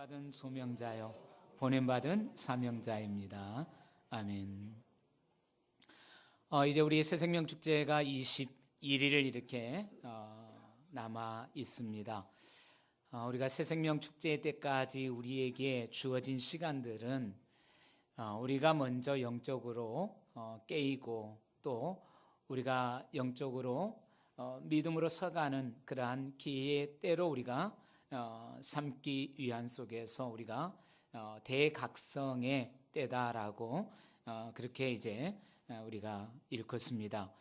보냄받은 소명자요 보냄받은 사명자입니다. 아멘. 이제 우리 새생명 축제가 21일 이렇게 남아 있습니다. 우리가 새생명 축제 때까지 우리에게 주어진 시간들은 우리가 먼저 영적으로 깨이고 또 우리가 영적으로 믿음으로 서가는 그러한 기회의 때로 우리가 삼기 위한 속에서 우리가 대각성의 때다라고 그렇게 이제 우리가 일컫습니다.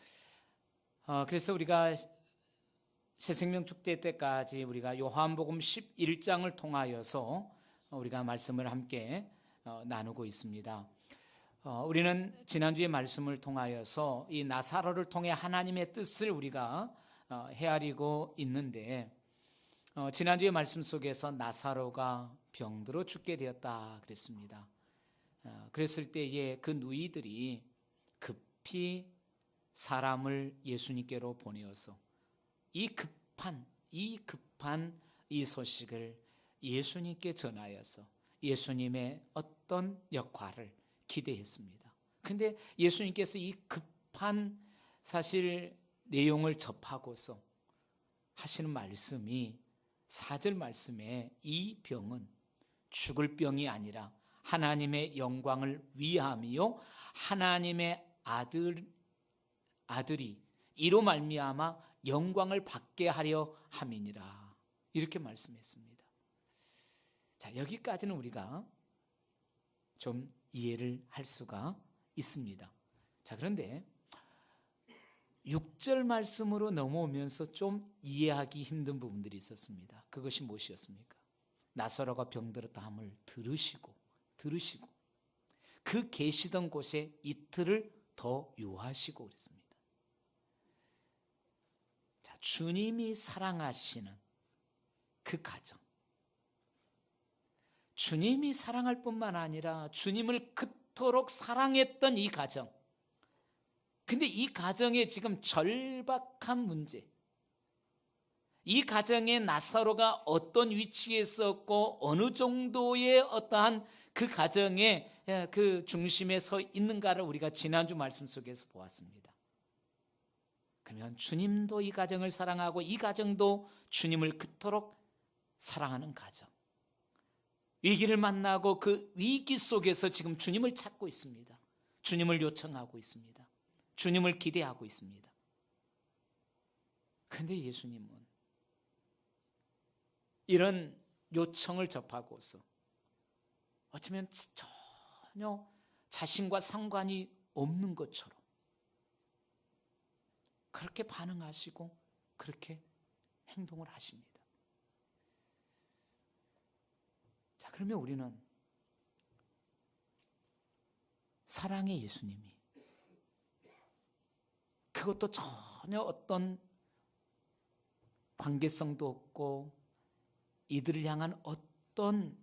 그래서 우리가 새생명 축제 때까지 우리가 요한복음 11장을 통하여서 우리가 말씀을 함께 나누고 있습니다. 우리는 지난주에 말씀을 통하여서 이 나사로를 통해 하나님의 뜻을 우리가 헤아리고 있는데 지난주의 말씀 속에서 나사로가 병들어 죽게 되었다 그랬습니다. 그랬을 때에 그 누이들이 급히 사람을 예수님께로 보내어서 이 급한 이 소식을 예수님께 전하여서 예수님의 어떤 역할을 기대했습니다. 그런데 예수님께서 이 급한 사실 내용을 접하고서 하시는 말씀이 4절 말씀에 이 병은 죽을 병이 아니라 하나님의 영광을 위함이요 하나님의 아들이 이로 말미암아 영광을 받게 하려 함이니라 이렇게 말씀했습니다. 자, 여기까지는 우리가 좀 이해를 할 수가 있습니다. 자, 그런데 6절 말씀으로 넘어오면서 좀 이해하기 힘든 부분들이 있었습니다. 그것이 무엇이었습니까? 나사로가 병들었다 함을 들으시고 그 계시던 곳에 이틀을 더 유하시고 그랬습니다. 자, 주님이 사랑하시는 그 가정, 주님이 사랑할 뿐만 아니라 주님을 그토록 사랑했던 이 가정, 근데 이 가정에 지금 절박한 문제, 이 가정에 나사로가 어떤 위치에 있었고 어느 정도의 어떠한 그 가정의 그 중심에 서 있는가를 우리가 지난주 말씀 속에서 보았습니다. 그러면 주님도 이 가정을 사랑하고 이 가정도 주님을 그토록 사랑하는 가정, 위기를 만나고 그 위기 속에서 지금 주님을 찾고 있습니다. 주님을 요청하고 있습니다. 주님을 기대하고 있습니다. 그런데 예수님은 이런 요청을 접하고서 어쩌면 전혀 자신과 상관이 없는 것처럼 그렇게 반응하시고 그렇게 행동을 하십니다. 자, 그러면 우리는 사랑의 예수님이 그것도 전혀 어떤 관계성도 없고 이들을 향한 어떤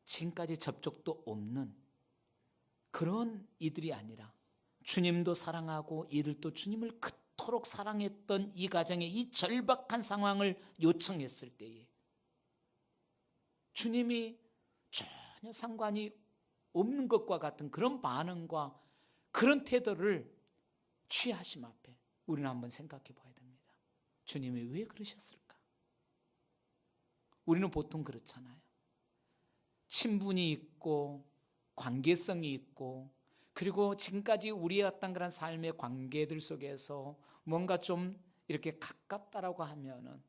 지금까지 접촉도 없는 그런 이들이 아니라 주님도 사랑하고 이들도 주님을 그토록 사랑했던 이 가정의 이 절박한 상황을 요청했을 때에 주님이 전혀 상관이 없는 것과 같은 그런 반응과 그런 태도를 취하심 앞에 우리는 한번 생각해 봐야 됩니다. 주님이 왜 그러셨을까? 우리는 보통 그렇잖아요. 친분이 있고 관계성이 있고 그리고 지금까지 우리의 어떤 그런 삶의 관계들 속에서 뭔가 좀 이렇게 가깝다라고 하면은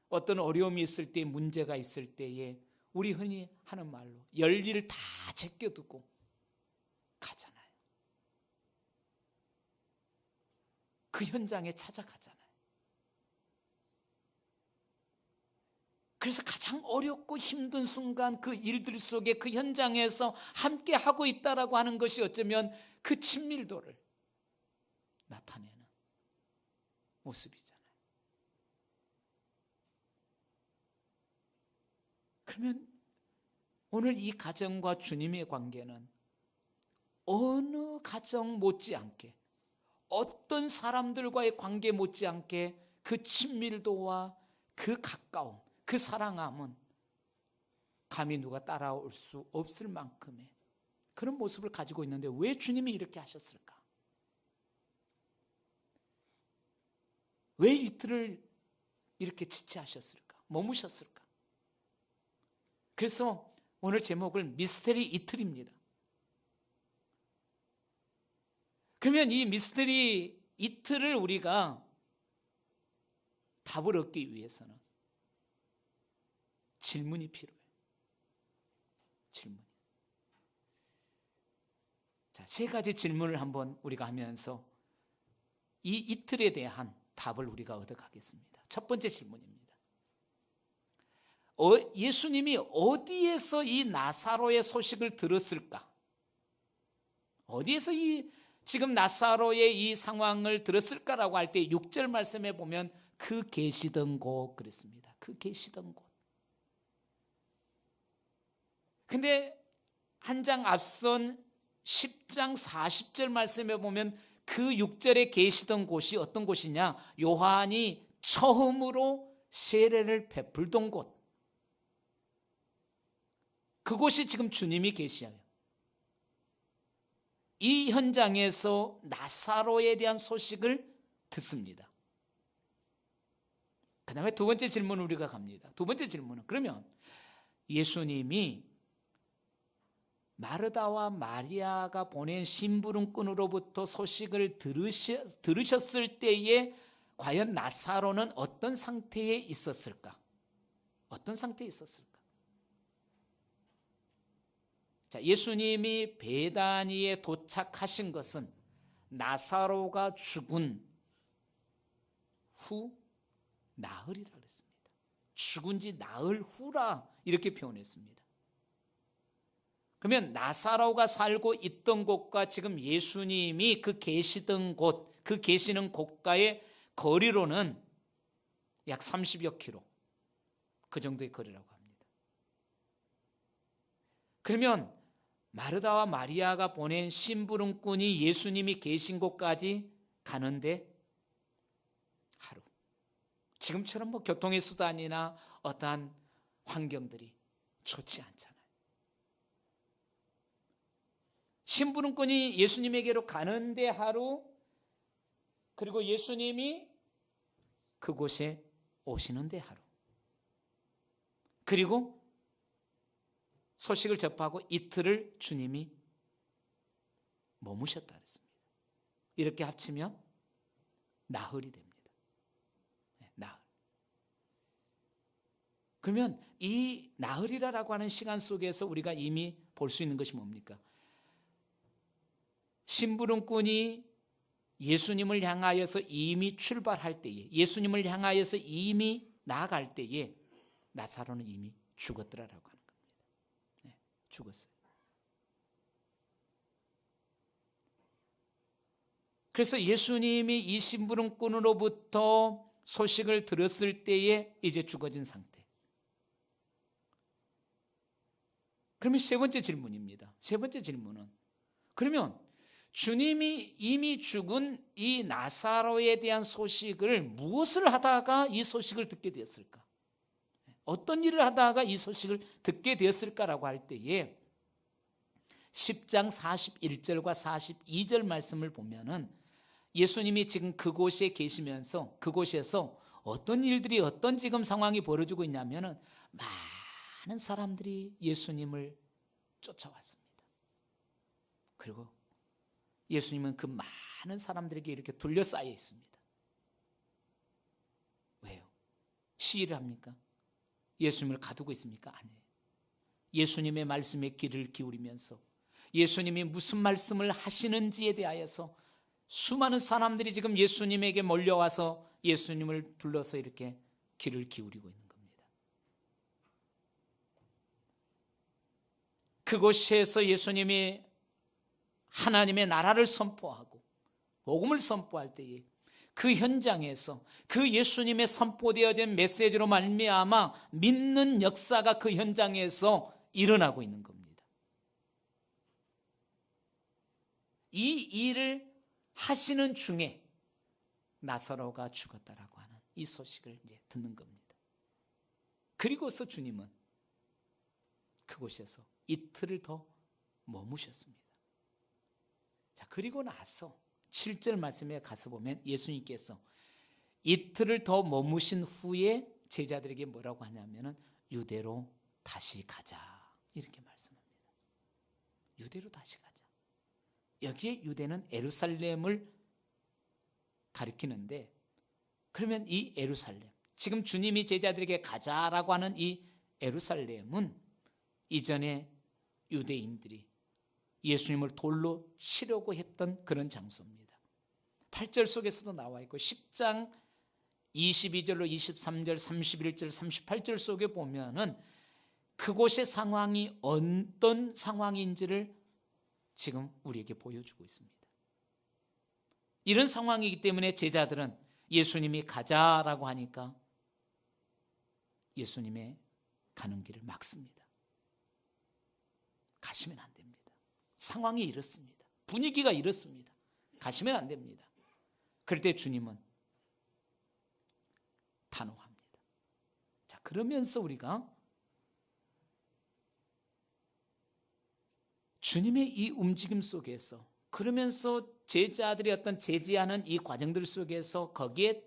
어떤 어려움이 있을 때 문제가 있을 때에 우리 흔히 하는 말로 열일을 다 제껴두고 가잖아요. 그 현장에 찾아가잖아요. 그래서 가장 어렵고 힘든 순간 그 일들 속에 그 현장에서 함께 하고 있다라고 하는 것이 어쩌면 그 친밀도를 나타내는 모습이잖아요. 그러면 오늘 이 가정과 주님의 관계는 어느 가정 못지않게 어떤 사람들과의 관계 못지않게 그 친밀도와 그 가까움, 그 사랑함은 감히 누가 따라올 수 없을 만큼의 그런 모습을 가지고 있는데 왜 주님이 이렇게 하셨을까? 왜 이틀을 이렇게 지체하셨을까? 머무셨을까? 그래서 오늘 제목을 미스테리 이틀입니다. 그러면 이 미스테리 이틀을 우리가 답을 얻기 위해서는 질문이 필요해요. 질문. 자, 세 가지 질문을 한번 우리가 하면서 이 이틀에 대한 답을 우리가 얻어가겠습니다. 첫 번째 질문입니다. 예수님이 어디에서 이 나사로의 소식을 들었을까? 어디에서 지금 나사로의 이 상황을 들었을까라고 할 때 6절 말씀에 보면 그 계시던 곳 그랬습니다. 그 계시던 곳. 근데 한 장 앞선 10장 40절 말씀에 보면 그 6절에 계시던 곳이 어떤 곳이냐? 요한이 처음으로 세례를 베풀던 곳. 그곳이 지금 주님이 계시어요. 이 현장에서 나사로에 대한 소식을 듣습니다. 그 다음에 두 번째 질문을 우리가 갑니다. 두 번째 질문은 그러면 예수님이 마르다와 마리아가 보낸 심부름꾼으로부터 소식을 들으셨을 때에 과연 나사로는 어떤 상태에 있었을까? 어떤 상태에 있었을까? 자, 예수님이 베다니에 도착하신 것은 나사로가 죽은 후 나흘이라 그랬습니다. 죽은 지 나흘 후라 이렇게 표현했습니다. 그러면 나사로가 살고 있던 곳과 지금 예수님이 그 계시던 곳, 그 계시는 곳과의 거리로는 약 30여 킬로, 그 정도의 거리라고 합니다. 그러면 마르다와 마리아가 보낸 심부름꾼이 예수님이 계신 곳까지 가는데 하루. 지금처럼 교통의 수단이나 어떠한 환경들이 좋지 않잖아요. 심부름꾼이 예수님에게로 가는데 하루, 그리고 예수님이 그곳에 오시는데 하루, 그리고 소식을 접하고 이틀을 주님이 머무셨다 그랬습니다. 이렇게 합치면 나흘이 됩니다. 나흘. 그러면 이 나흘이라고 하는 시간 속에서 우리가 이미 볼 수 있는 것이 뭡니까? 심부름꾼이 예수님을 향하여서 이미 출발할 때에, 예수님을 향하여서 이미 나아갈 때에 나사로는 이미 죽었더라라고 하는 겁니다. 죽었어요. 그래서 예수님이 이 심부름꾼으로부터 소식을 들었을 때에 이제 죽어진 상태. 그러면 세 번째 질문입니다. 세 번째 질문은 그러면 주님이 이미 죽은 이 나사로에 대한 소식을 무엇을 하다가 이 소식을 듣게 되었을까? 어떤 일을 하다가 이 소식을 듣게 되었을까라고 할 때에 10장 41절과 42절 말씀을 보면은 예수님이 지금 그곳에 계시면서 그곳에서 어떤 일들이 어떤 지금 상황이 벌어지고 있냐면은 많은 사람들이 예수님을 쫓아왔습니다. 그리고 예수님은 그 많은 사람들에게 이렇게 둘러싸여 있습니다. 왜요? 시위를 합니까? 예수님을 가두고 있습니까? 아니에요. 예수님의 말씀에 귀를 기울이면서 예수님이 무슨 말씀을 하시는지에 대하여서 수많은 사람들이 지금 예수님에게 몰려와서 예수님을 둘러서 이렇게 귀를 기울이고 있는 겁니다. 그곳에서 예수님이 하나님의 나라를 선포하고 복음을 선포할 때에 그 현장에서 그 예수님의 선포되어진 메시지로 말미암아 믿는 역사가 그 현장에서 일어나고 있는 겁니다. 이 일을 하시는 중에 나사로가 죽었다라고 하는 이 소식을 이제 듣는 겁니다. 그리고서 주님은 그곳에서 이틀을 더 머무셨습니다. 자, 그리고 나서 7절 말씀에 가서 보면 예수님께서 이틀을 더 머무신 후에 제자들에게 뭐라고 하냐면은 유대로 다시 가자 이렇게 말씀합니다. 유대로 다시 가자. 여기에 유대는 예루살렘을 가리키는데, 그러면 이 예루살렘, 지금 주님이 제자들에게 가자라고 하는 이 예루살렘은 이전에 유대인들이 예수님을 돌로 치려고 했던 그런 장소입니다. 8절 속에서도 나와 있고 10장 22절로 23절, 31절, 38절 속에 보면은 그곳의 상황이 어떤 상황인지를 지금 우리에게 보여주고 있습니다. 이런 상황이기 때문에 제자들은 예수님이 가자라고 하니까 예수님의 가는 길을 막습니다. 가시면 안 됩니다. 상황이 이렇습니다. 분위기가 이렇습니다. 가시면 안 됩니다. 그럴 때 주님은 단호합니다. 자, 그러면서 우리가 주님의 이 움직임 속에서, 그러면서 제자들이 어떤 제지하는 이 과정들 속에서 거기에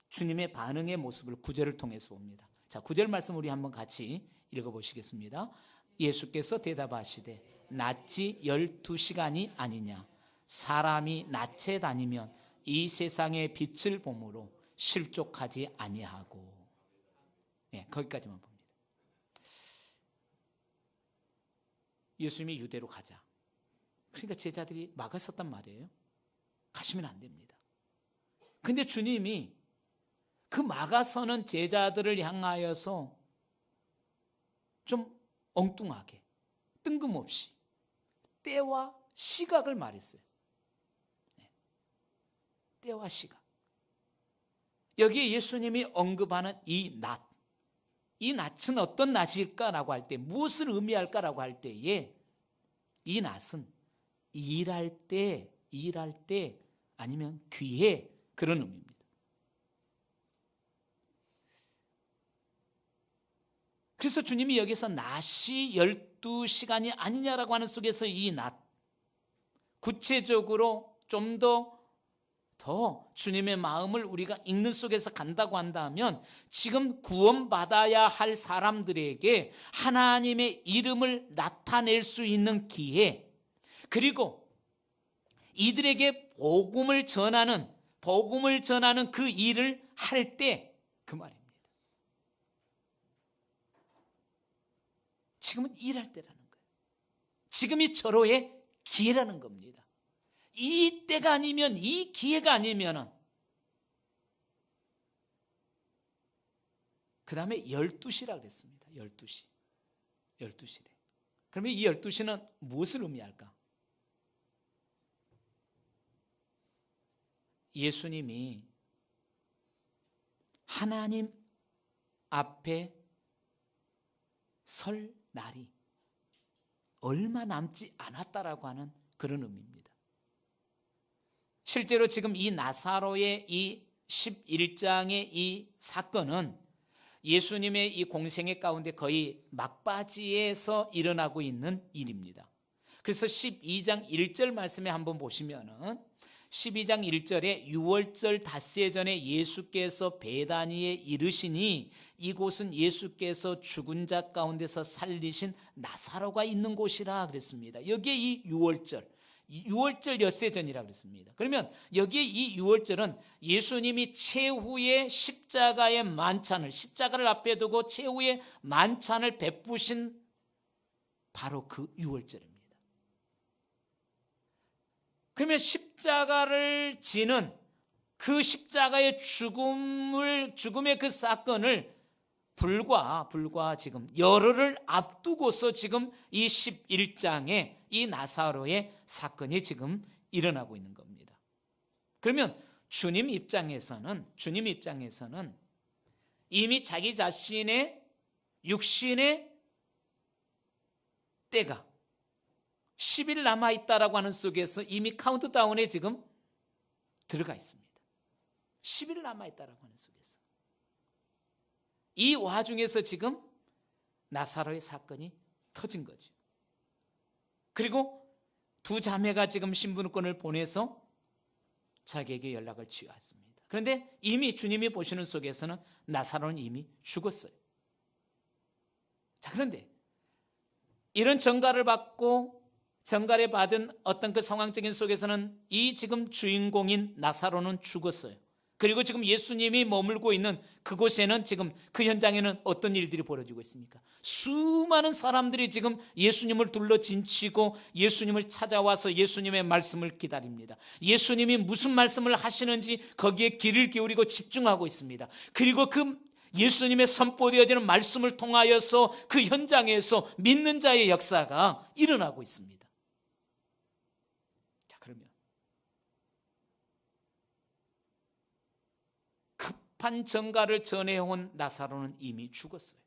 주님의 반응의 모습을 9절을 통해서 봅니다. 자, 9절 말씀 우리 한번 같이 읽어보시겠습니다. 예수께서 대답하시되 낮이 12시간이 아니냐. 사람이 낮에 다니면 이 세상의 빛을 보므로 실족하지 아니하고. 네, 거기까지만 봅니다. 예수님이 유대로 가자. 그러니까 제자들이 막았었단 말이에요. 가시면 안 됩니다. 그런데 주님이 그 막아서는 제자들을 향하여서 좀 엉뚱하게, 뜬금없이 때와 시각을 말했어요. 때와 시각. 여기에 예수님이 언급하는 이 낮, 이 낮은 어떤 낮일까라고 할 때, 무엇을 의미할까라고 할 때에 이 낮은 일할 때 아니면 귀해, 그런 의미입니다. 그래서 주님이 여기서 낮이 12시간이 아니냐라고 하는 속에서 이 낮, 구체적으로 좀 더 주님의 마음을 우리가 읽는 속에서 간다고 한다면, 지금 구원받아야 할 사람들에게 하나님의 이름을 나타낼 수 있는 기회, 그리고 이들에게 복음을 전하는 그 일을 할 때, 그 말입니다. 지금은 일할 때라는 거예요. 지금이 절호의 기회라는 겁니다. 이 때가 아니면, 이 기회가 아니면은, 그 다음에 12시라 그랬습니다. 12시래. 그러면 이 12시는 무엇을 의미할까? 예수님이 하나님 앞에 설 날이 얼마 남지 않았다라고 하는 그런 의미입니다. 실제로 지금 이 나사로의 이 11장의 이 사건은 예수님의 이 공생애 가운데 거의 막바지에서 일어나고 있는 일입니다. 그래서 12장 1절 말씀에 한번 보시면은 12장 1절에 유월절 닷새 전에 예수께서 베다니에 이르시니 이곳은 예수께서 죽은 자 가운데서 살리신 나사로가 있는 곳이라 그랬습니다. 여기에 이 유월절 엿새 전이라 그랬습니다. 그러면 여기에 이 유월절은 예수님이 최후의 십자가의 만찬을, 십자가를 앞에 두고 최후의 만찬을 베푸신 바로 그 유월절입니다. 그러면 십자가를 지는 그 십자가의 죽음의 그 사건을 불과 지금 열흘을 앞두고서 지금 이 11장에 이 나사로의 사건이 지금 일어나고 있는 겁니다. 그러면 주님 입장에서는 이미 자기 자신의 육신의 때가 10일 남아있다라고 하는 속에서 이미 카운트다운에 지금 들어가 있습니다. 10일 남아있다라고 하는 속에서. 이 와중에서 지금 나사로의 사건이 터진 거죠. 그리고 두 자매가 지금 신분권을 보내서 자기에게 연락을 취했습니다. 그런데 이미 주님이 보시는 속에서는 나사로는 이미 죽었어요. 자, 그런데 이런 전가를 받고 전가를 받은 어떤 그 상황적인 속에서는 이 지금 주인공인 나사로는 죽었어요. 그리고 지금 예수님이 머물고 있는 그곳에는 지금 그 현장에는 어떤 일들이 벌어지고 있습니까? 수많은 사람들이 지금 예수님을 둘러 진치고 예수님을 찾아와서 예수님의 말씀을 기다립니다. 예수님이 무슨 말씀을 하시는지 거기에 귀를 기울이고 집중하고 있습니다. 그리고 그 예수님의 선포되어지는 말씀을 통하여서 그 현장에서 믿는 자의 역사가 일어나고 있습니다. 자, 그러면 급한 전가를 전해온 나사로는 이미 죽었어요.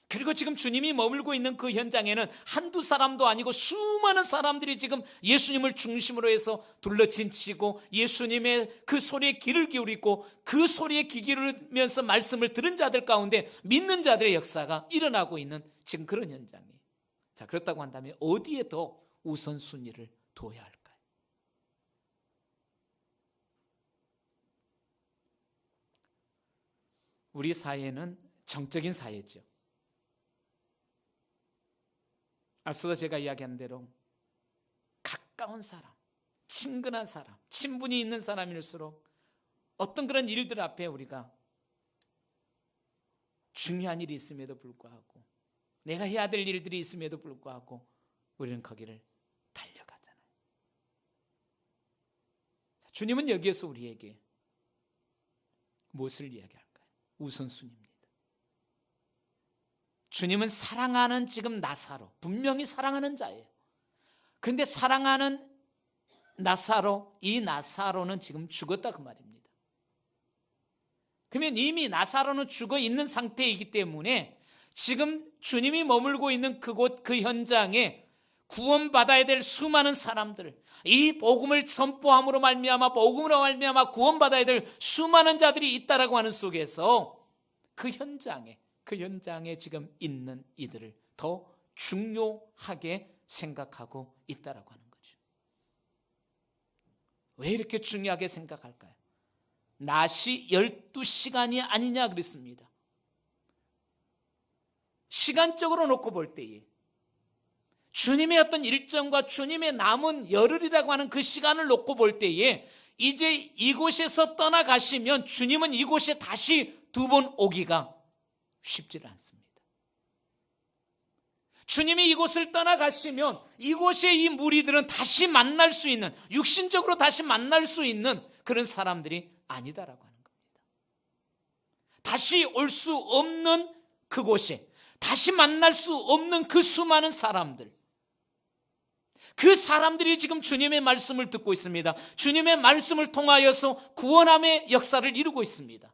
그리고 지금 주님이 머물고 있는 그 현장에는 한두 사람도 아니고 수많은 사람들이 지금 예수님을 중심으로 해서 둘러진치고 예수님의 그 소리에 귀를 기울이고 그 소리에 귀 기울이면서 말씀을 들은 자들 가운데 믿는 자들의 역사가 일어나고 있는 지금 그런 현장이에요. 자, 그렇다고 한다면 어디에 더 우선순위를 둬야 할까요? 우리 사회는 정적인 사회죠. 앞서도 제가 이야기한 대로 가까운 사람, 친근한 사람, 친분이 있는 사람일수록 어떤 그런 일들 앞에 우리가 중요한 일이 있음에도 불구하고 내가 해야 될 일들이 있음에도 불구하고 우리는 거기를 달려가잖아요. 주님은 여기에서 우리에게 무엇을 이야기할까요? 우선순위입니다. 주님은 사랑하는 지금 나사로, 분명히 사랑하는 자예요. 그런데 사랑하는 나사로, 이 나사로는 지금 죽었다 그 말입니다. 그러면 이미 나사로는 죽어 있는 상태이기 때문에 지금 주님이 머물고 있는 그곳, 그 현장에 구원받아야 될 수많은 사람들, 이 복음을 선포함으로 말미암아 복음으로 말미암아 구원받아야 될 수많은 자들이 있다라고 하는 속에서 그 현장에 지금 있는 이들을 더 중요하게 생각하고 있다라고 하는 거죠. 왜 이렇게 중요하게 생각할까요? 낮이 12시간이 아니냐 그랬습니다. 시간적으로 놓고 볼 때에 주님의 어떤 일정과 주님의 남은 열흘이라고 하는 그 시간을 놓고 볼 때에 이제 이곳에서 떠나가시면 주님은 이곳에 다시 두 번 오기가 쉽지는 않습니다. 주님이 이곳을 떠나가시면 이곳에 이 무리들은 다시 만날 수 있는, 육신적으로 다시 만날 수 있는 그런 사람들이 아니다라고 하는 겁니다. 다시 올 수 없는 그곳에, 다시 만날 수 없는 그 수많은 사람들, 그 사람들이 지금 주님의 말씀을 듣고 있습니다. 주님의 말씀을 통하여서 구원함의 역사를 이루고 있습니다.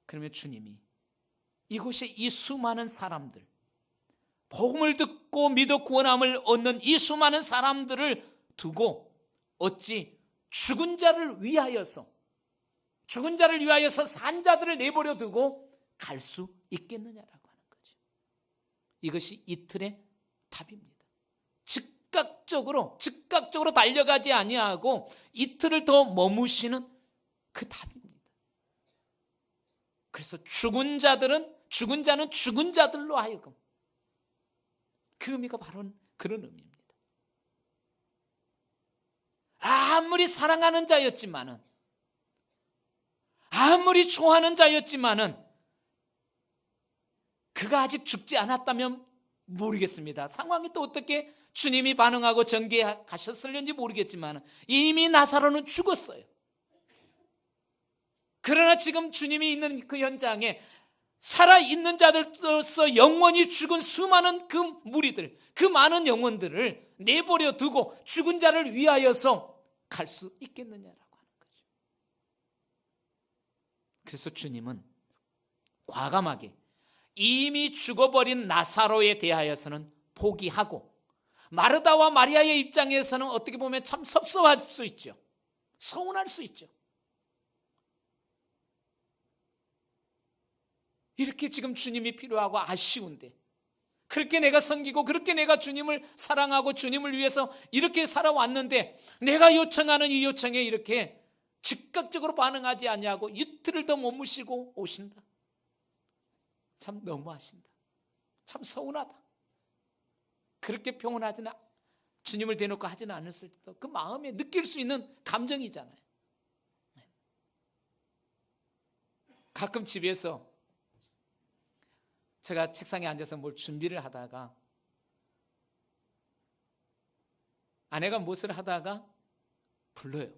그러면 주님이 이곳에 이 수많은 사람들, 복음을 듣고 믿어 구원함을 얻는 이 수많은 사람들을 두고 어찌 죽은 자를 위하여서 산 자들을 내버려 두고 갈 수 있겠느냐라고 하는 거죠. 이것이 이틀의 답입니다. 즉각적으로 달려가지 아니하고 이틀을 더 머무시는 그 답입니다. 그래서 죽은 자는 죽은 자들로 하여금, 그 의미가 바로 그런 의미입니다. 아무리 사랑하는 자였지만은, 아무리 좋아하는 자였지만은 그가 아직 죽지 않았다면 모르겠습니다. 상황이 또 어떻게 주님이 반응하고 전개하셨을는지 모르겠지만 이미 나사로는 죽었어요. 그러나 지금 주님이 있는 그 현장에 살아있는 자들로서 영원히 죽은 수많은 그 무리들, 그 많은 영혼들을 내버려 두고 죽은 자를 위하여서 갈 수 있겠느냐라고 하는 거죠. 그래서 주님은 과감하게 이미 죽어버린 나사로에 대하여서는 포기하고, 마르다와 마리아의 입장에서는 어떻게 보면 참 섭섭할 수 있죠. 서운할 수 있죠. 이렇게 지금 주님이 필요하고 아쉬운데, 그렇게 내가 섬기고 그렇게 내가 주님을 사랑하고 주님을 위해서 이렇게 살아왔는데 내가 요청하는 이 요청에 이렇게 즉각적으로 반응하지 아니하고 이틀을 더 머무시고 오신다. 참 너무하신다. 참 서운하다. 그렇게 평온하지는, 주님을 대놓고 하지는 않았을 때도 그 마음에 느낄 수 있는 감정이잖아요. 가끔 집에서 제가 책상에 앉아서 뭘 준비를 하다가 아내가 무엇을 하다가 불러요.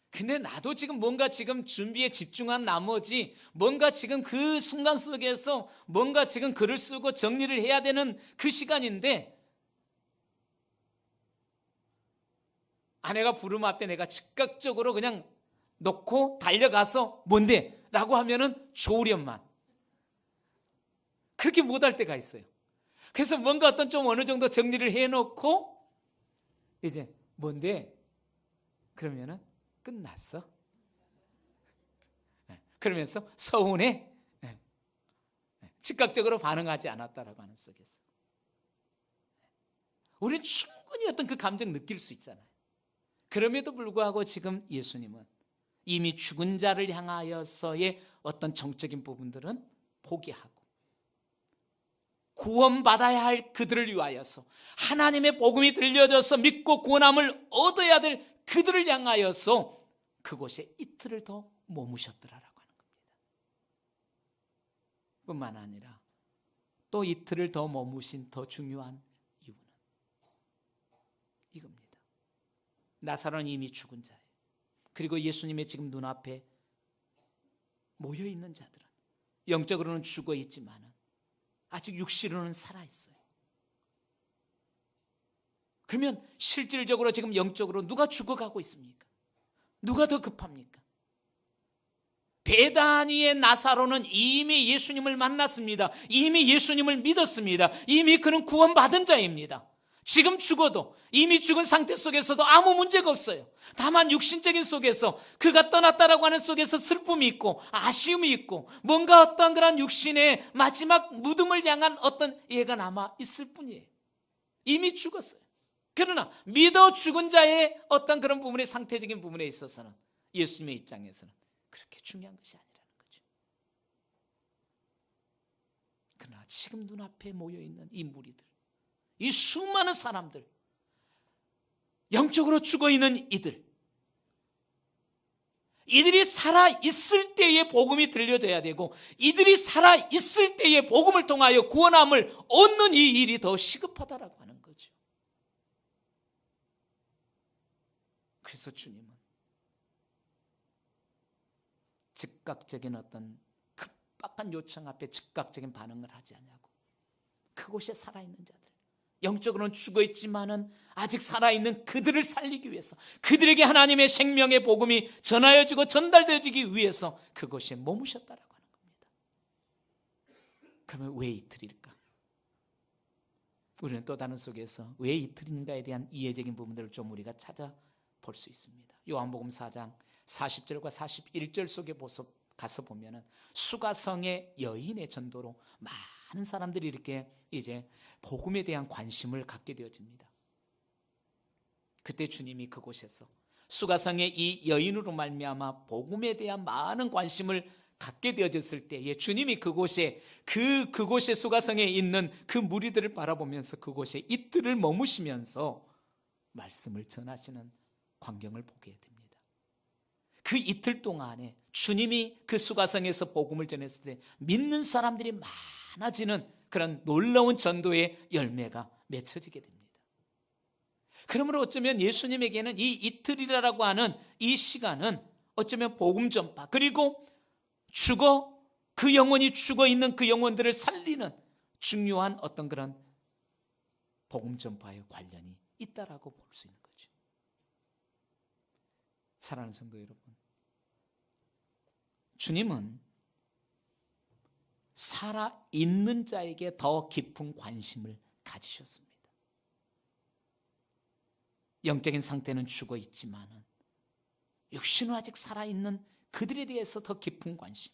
근데 나도 지금 뭔가 지금 준비에 집중한 나머지 뭔가 지금 그 순간 속에서 뭔가 지금 글을 쓰고 정리를 해야 되는 그 시간인데, 아내가 부름 앞에 내가 즉각적으로 그냥 놓고 달려가서 뭔데? 라고 하면은 좋으련만. 그렇게 못할 때가 있어요. 그래서 뭔가 어떤 좀 어느 정도 정리를 해놓고 이제 뭔데? 그러면은 끝났어. 그러면서 서운해. 즉각적으로 반응하지 않았다라고 하는 속에서 우리는 충분히 어떤 그 감정 느낄 수 있잖아요. 그럼에도 불구하고 지금 예수님은 이미 죽은 자를 향하여서의 어떤 정적인 부분들은 포기하고 구원받아야 할 그들을 위하여서 하나님의 복음이 들려져서 믿고 구원함을 얻어야 될 그들을 향하여서 그곳에 이틀을 더 머무셨더라라고 하는 겁니다. 뿐만 아니라 또 이틀을 더 머무신 더 중요한 이유는 이겁니다. 나사로는 이미 죽은 자예요. 그리고 예수님의 지금 눈앞에 모여있는 자들은 영적으로는 죽어 있지만 아직 육신으로는 살아있어요. 그러면 실질적으로 지금 영적으로 누가 죽어가고 있습니까? 누가 더 급합니까? 베다니의 나사로는 이미 예수님을 만났습니다. 이미 예수님을 믿었습니다. 이미 그는 구원받은 자입니다. 지금 죽어도 이미 죽은 상태 속에서도 아무 문제가 없어요. 다만 육신적인 속에서 그가 떠났다라고 하는 속에서 슬픔이 있고 아쉬움이 있고 뭔가 어떤 그런 육신의 마지막 무덤을 향한 어떤 예가 남아 있을 뿐이에요. 이미 죽었어요. 그러나 믿어 죽은 자의 어떤 그런 부분의 상태적인 부분에 있어서는 예수님의 입장에서는 그렇게 중요한 것이 아니라는 거죠. 그러나 지금 눈앞에 모여있는 이 무리들, 이 수많은 사람들, 영적으로 죽어있는 이들이 살아있을 때에 복음이 들려져야 되고 이들이 살아있을 때에 복음을 통하여 구원함을 얻는 이 일이 더 시급하다라고 하는 거죠. 그래서 주님은 즉각적인 어떤 급박한 요청 앞에 즉각적인 반응을 하지 않냐고, 그곳에 살아있는 자들, 영적으로는 죽어있지만은 아직 살아있는 그들을 살리기 위해서, 그들에게 하나님의 생명의 복음이 전하여지고 전달되어지기 위해서 그곳에 머무셨다라고 하는 겁니다. 그러면 왜 이틀일까? 우리는 또 다른 속에서 왜 이틀인가에 대한 이해적인 부분들을 좀 우리가 찾아볼 수 있습니다. 요한복음 4장 40절과 41절 속에 가서 보면은 수가성의 여인의 전도로 많은 사람들이 이렇게 이제 복음에 대한 관심을 갖게 되어집니다. 그때 주님이 그곳에서 수가성의 이 여인으로 말미암아 복음에 대한 많은 관심을 갖게 되어졌을 때에 주님이 그곳에 수가성에 있는 그 무리들을 바라보면서 그곳에 이틀을 머무시면서 말씀을 전하시는 광경을 보게 됩니다. 그 이틀 동안에 주님이 그 수가성에서 복음을 전했을 때 믿는 사람들이 많아지는 그런 놀라운 전도의 열매가 맺혀지게 됩니다. 그러므로 어쩌면 예수님에게는 이 이틀이라고 하는 이 시간은 어쩌면 복음 전파, 그리고 그 영혼이 죽어 있는 그 영혼들을 살리는 중요한 어떤 그런 복음 전파의 관련이 있다라고 볼 수 있는 거죠. 사랑하는 성도 여러분, 주님은 살아있는 자에게 더 깊은 관심을 가지셨습니다. 영적인 상태는 죽어 있지만 육신은 아직 살아있는 그들에 대해서 더 깊은 관심,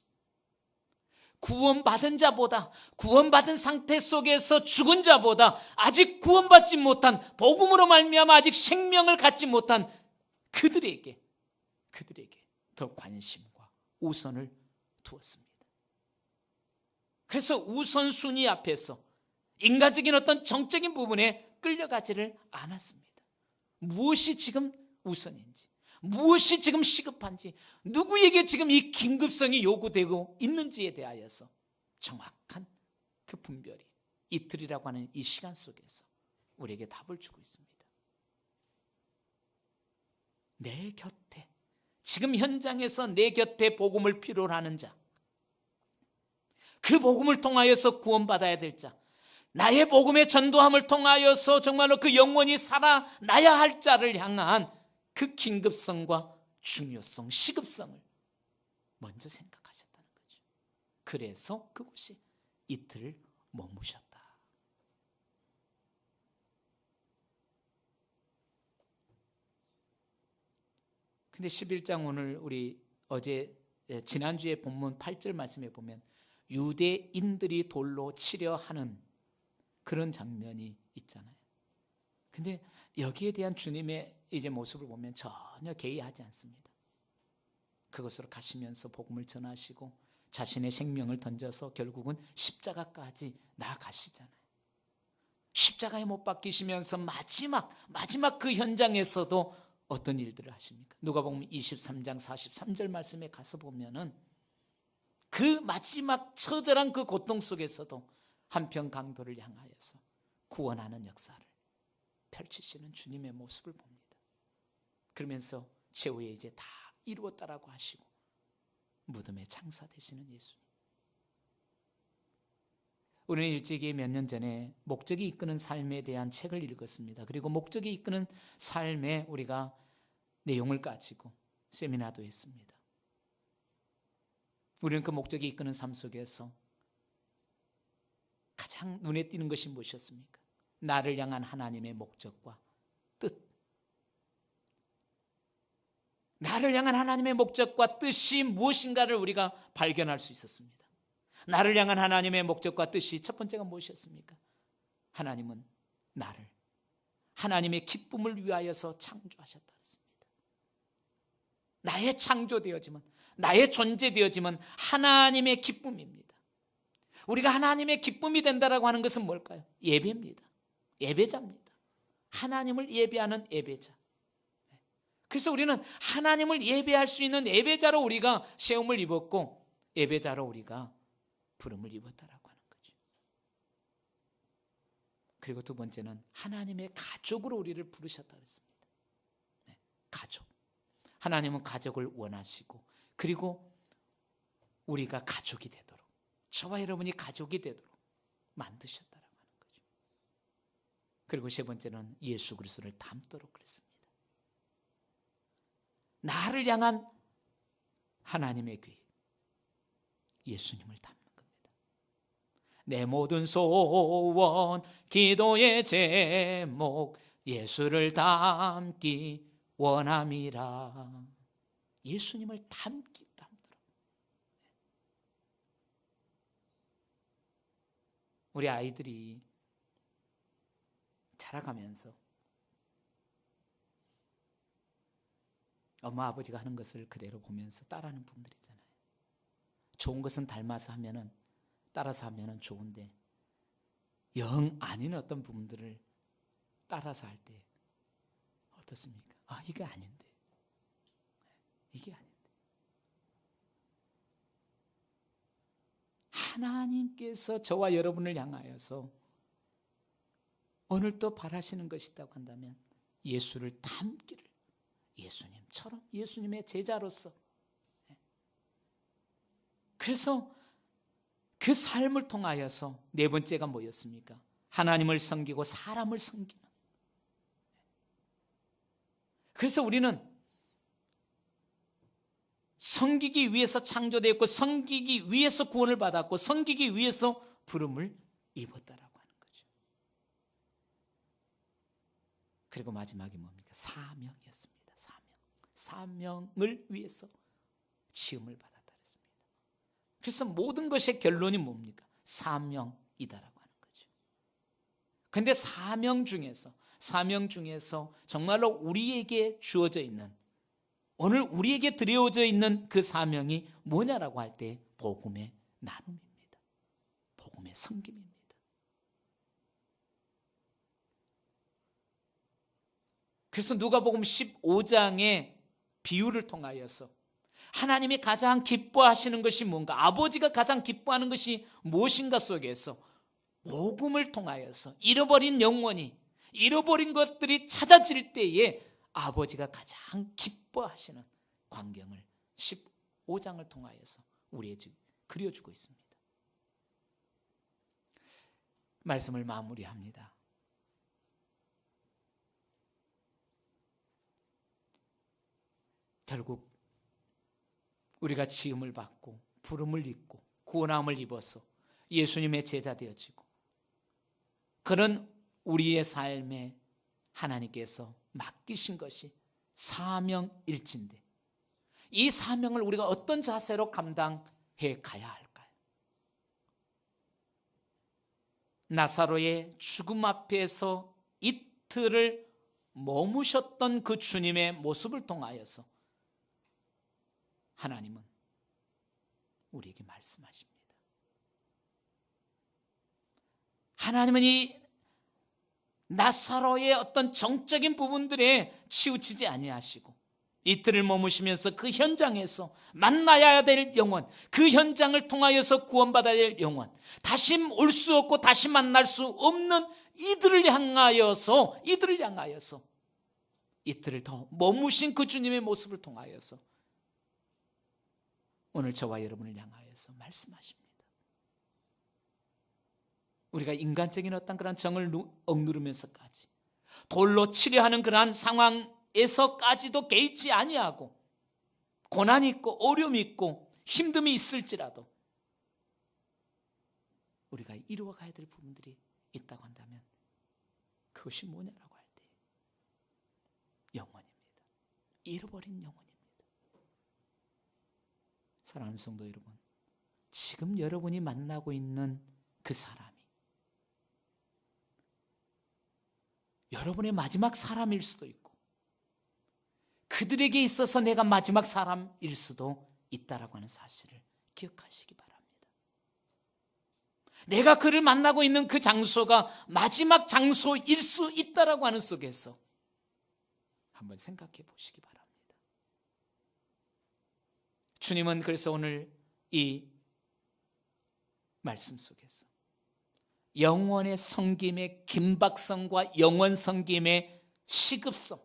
구원받은 자보다, 구원받은 상태 속에서 죽은 자보다, 아직 구원받지 못한, 복음으로 말미암아 아직 생명을 갖지 못한 그들에게 더 관심과 우선을 두었습니다. 그래서 우선순위 앞에서 인간적인 어떤 정적인 부분에 끌려가지를 않았습니다. 무엇이 지금 우선인지, 무엇이 지금 시급한지, 누구에게 지금 이 긴급성이 요구되고 있는지에 대하여서 정확한 그 분별이 이틀이라고 하는 이 시간 속에서 우리에게 답을 주고 있습니다. 내 곁에, 지금 현장에서 내 곁에 복음을 필요로 하는 자, 그 복음을 통하여서 구원받아야 될 자, 나의 복음의 전도함을 통하여서 정말로 그 영원히 살아나야 할 자를 향한 그 긴급성과 중요성, 시급성을 먼저 생각하셨다는 거죠. 그래서 그곳에 이틀을 머무셨다. 근데 11장 오늘 우리 지난주에 본문 8절 말씀에 보면 유대인들이 돌로 치려 하는 그런 장면이 있잖아요. 근데 여기에 대한 주님의 이제 모습을 보면 전혀 개의하지 않습니다. 그것으로 가시면서 복음을 전하시고 자신의 생명을 던져서 결국은 십자가까지 나아가시잖아요. 십자가에 못 박히시면서 마지막 그 현장에서도 어떤 일들을 하십니까? 누가복음 23장 43절 말씀에 가서 보면은 그 마지막 처절한 그 고통 속에서도 한편 강도를 향하여서 구원하는 역사를 펼치시는 주님의 모습을 봅니다. 그러면서 최후에 이제 다 이루었다라고 하시고 무덤에 장사되시는 예수님. 우리는 일찍이 몇 년 전에 목적이 이끄는 삶에 대한 책을 읽었습니다. 그리고 목적이 이끄는 삶에 우리가 내용을 가지고 세미나도 했습니다. 우리는 그 목적이 이끄는 삶 속에서 가장 눈에 띄는 것이 무엇이었습니까? 나를 향한 하나님의 목적과 뜻. 나를 향한 하나님의 목적과 뜻이 무엇인가를 우리가 발견할 수 있었습니다. 나를 향한 하나님의 목적과 뜻이 첫 번째가 무엇이었습니까? 하나님은 나를 하나님의 기쁨을 위하여서 창조하셨다 그랬습니다. 나의 창조되어짐은, 나의 존재되어짐은 하나님의 기쁨입니다. 우리가 하나님의 기쁨이 된다라고 하는 것은 뭘까요? 예배입니다. 예배자입니다. 하나님을 예배하는 예배자. 그래서 우리는 하나님을 예배할 수 있는 예배자로 우리가 세움을 입었고 예배자로 우리가 부름을 입었다라고 하는 거죠. 그리고 두 번째는 하나님의 가족으로 우리를 부르셨다고 했습니다. 가족. 하나님은 가족을 원하시고 그리고 우리가 가족이 되도록, 저와 여러분이 가족이 되도록 만드셨다라고 하는 거죠. 그리고 세 번째는 예수 그리스도를 닮도록 그랬습니다. 나를 향한 하나님의 계획, 예수님을 닮는 겁니다. 내 모든 소원, 기도의 제목, 예수를 닮기 원함이라. 예수님을 닮도록. 우리 아이들이 자라가면서 엄마 아버지가 하는 것을 그대로 보면서 따라하는 분들 있잖아요. 좋은 것은 닮아서 하면은, 따라서 하면은 좋은데 영 아닌 어떤 부분들을 따라서 할 때 어떻습니까? 아, 이게 아닌데, 이게 아닌데. 하나님께서 저와 여러분을 향하여서 오늘 또 바라시는 것이 있다고 한다면 예수를 닮기를, 예수님처럼, 예수님의 제자로서. 그래서 그 삶을 통하여서 네 번째가 뭐였습니까? 하나님을 섬기고 사람을 섬기는. 그래서 우리는 섬기기 위해서 창조되었고 섬기기 위해서 구원을 받았고 섬기기 위해서 부름을 입었다라고 하는 거죠. 그리고 마지막이 뭡니까? 사명이었습니다. 사명을 위해서 지음을 받았다 그랬습니다. 그래서 모든 것의 결론이 뭡니까? 사명이다라고 하는 거죠. 그런데 사명 중에서 정말로 우리에게 주어져 있는, 오늘 우리에게 드려져 있는 그 사명이 뭐냐라고 할 때 복음의 나눔입니다. 복음의 섬김입니다. 그래서 누가복음 15장의 비유를 통하여서 하나님이 가장 기뻐하시는 것이 뭔가, 아버지가 가장 기뻐하는 것이 무엇인가 속에서 복음을 통하여서 잃어버린 영혼이, 잃어버린 것들이 찾아질 때에 아버지가 가장 기뻐하시는 광경을 15장을 통하여서 우리에게 그려주고 있습니다. 말씀을 마무리합니다. 결국 우리가 지음을 받고 부름을 입고 구원함을 입어서 예수님의 제자 되어지고, 그런 우리의 삶에 하나님께서 맡기신 것이 사명일진데, 이 사명을 우리가 어떤 자세로 감당해 가야 할까요? 나사로의 죽음 앞에서 이틀을 머무셨던 그 주님의 모습을 통하여서 하나님은 우리에게 말씀하십니다. 하나님은 이 나사로의 어떤 정적인 부분들에 치우치지 아니하시고, 이틀을 머무시면서 그 현장에서 만나야 될 영혼, 그 현장을 통하여서 구원받아야 될 영혼, 다시 올 수 없고 다시 만날 수 없는 이들을 향하여서 이틀을 더 머무신 그 주님의 모습을 통하여서 오늘 저와 여러분을 향하여서 말씀하십니다. 우리가 인간적인 어떤 그런 정을 억누르면서까지, 돌로 치려 하는 그러한 상황에서까지도 개의치 아니하고, 고난이 있고 어려움이 있고 힘듦이 있을지라도 우리가 이루어가야 될 부분들이 있다고 한다면 그것이 뭐냐라고 할 때 영혼입니다. 잃어버린 영혼입니다. 사랑하는 성도 여러분, 지금 여러분이 만나고 있는 그 사람이 여러분의 마지막 사람일 수도 있고, 그들에게 있어서 내가 마지막 사람일 수도 있다라고 하는 사실을 기억하시기 바랍니다. 내가 그를 만나고 있는 그 장소가 마지막 장소일 수 있다라고 하는 속에서 한번 생각해 보시기 바랍니다. 주님은 그래서 오늘 이 말씀 속에서 영원의 섬김의 긴박성과 영원 섬김의 시급성,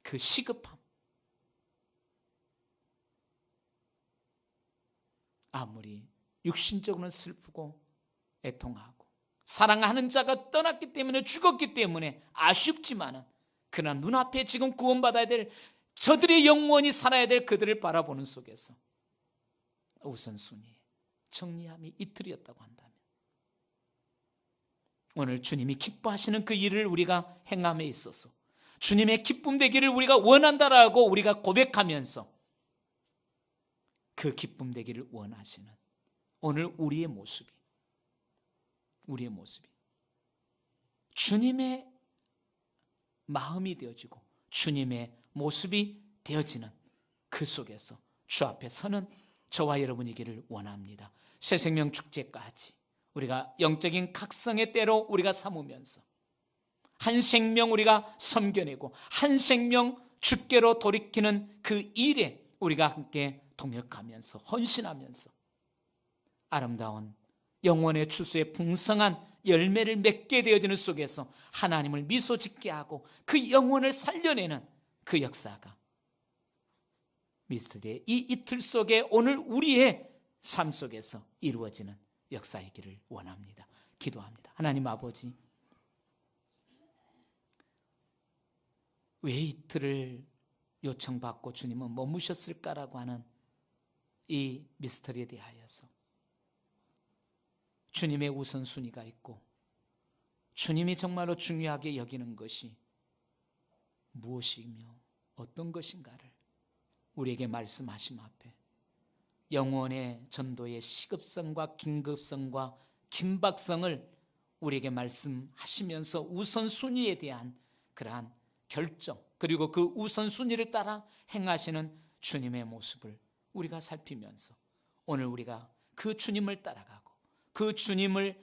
그 시급함, 아무리 육신적으로는 슬프고 애통하고 사랑하는 자가 떠났기 때문에, 죽었기 때문에 아쉽지만은, 그러나 눈앞에 지금 구원받아야 될 저들의 영원히 살아야 될 그들을 바라보는 속에서 우선순위에 정리함이 이틀이었다고 한다면, 오늘 주님이 기뻐하시는 그 일을 우리가 행함에 있어서 주님의 기쁨 되기를 우리가 원한다라고 우리가 고백하면서 그 기쁨 되기를 원하시는 오늘 우리의 모습이 주님의 마음이 되어지고 주님의 모습이 되어지는 그 속에서 주 앞에 서는 저와 여러분이기를 원합니다. 새생명 축제까지 우리가 영적인 각성의 때로 우리가 삼으면서 한 생명 우리가 섬겨내고 한 생명 주께로 돌이키는 그 일에 우리가 함께 동역하면서 헌신하면서 아름다운 영원의 추수의 풍성한 열매를 맺게 되어지는 속에서 하나님을 미소 짓게 하고 그 영혼을 살려내는 그 역사가 미스터리의 이 이틀 속에 오늘 우리의 삶 속에서 이루어지는 역사이기를 원합니다. 기도합니다. 하나님 아버지, 왜 이틀을 요청받고 주님은 머무셨을까라고 하는 이 미스터리에 대하여서 주님의 우선순위가 있고 주님이 정말로 중요하게 여기는 것이 무엇이며 어떤 것인가를 우리에게 말씀하심 앞에 영혼의 전도의 시급성과 긴급성과 긴박성을 우리에게 말씀하시면서 우선순위에 대한 그러한 결정, 그리고 그 우선순위를 따라 행하시는 주님의 모습을 우리가 살피면서 오늘 우리가 그 주님을 따라가고 그 주님을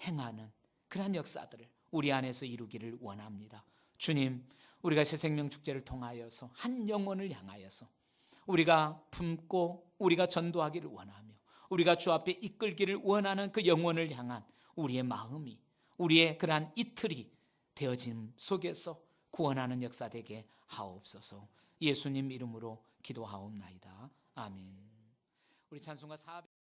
행하는 그러한 역사들을 우리 안에서 이루기를 원합니다. 주님, 우리가 새생명 축제를 통하여서 한 영혼을 향하여서 우리가 품고 우리가 전도하기를 원하며 우리가 주 앞에 이끌기를 원하는 그 영혼을 향한 우리의 마음이, 우리의 그러한 이틀이 되어짐 속에서 구원하는 역사 되게 하옵소서. 예수님 이름으로 기도하옵나이다. 아멘. 우리 찬송가 400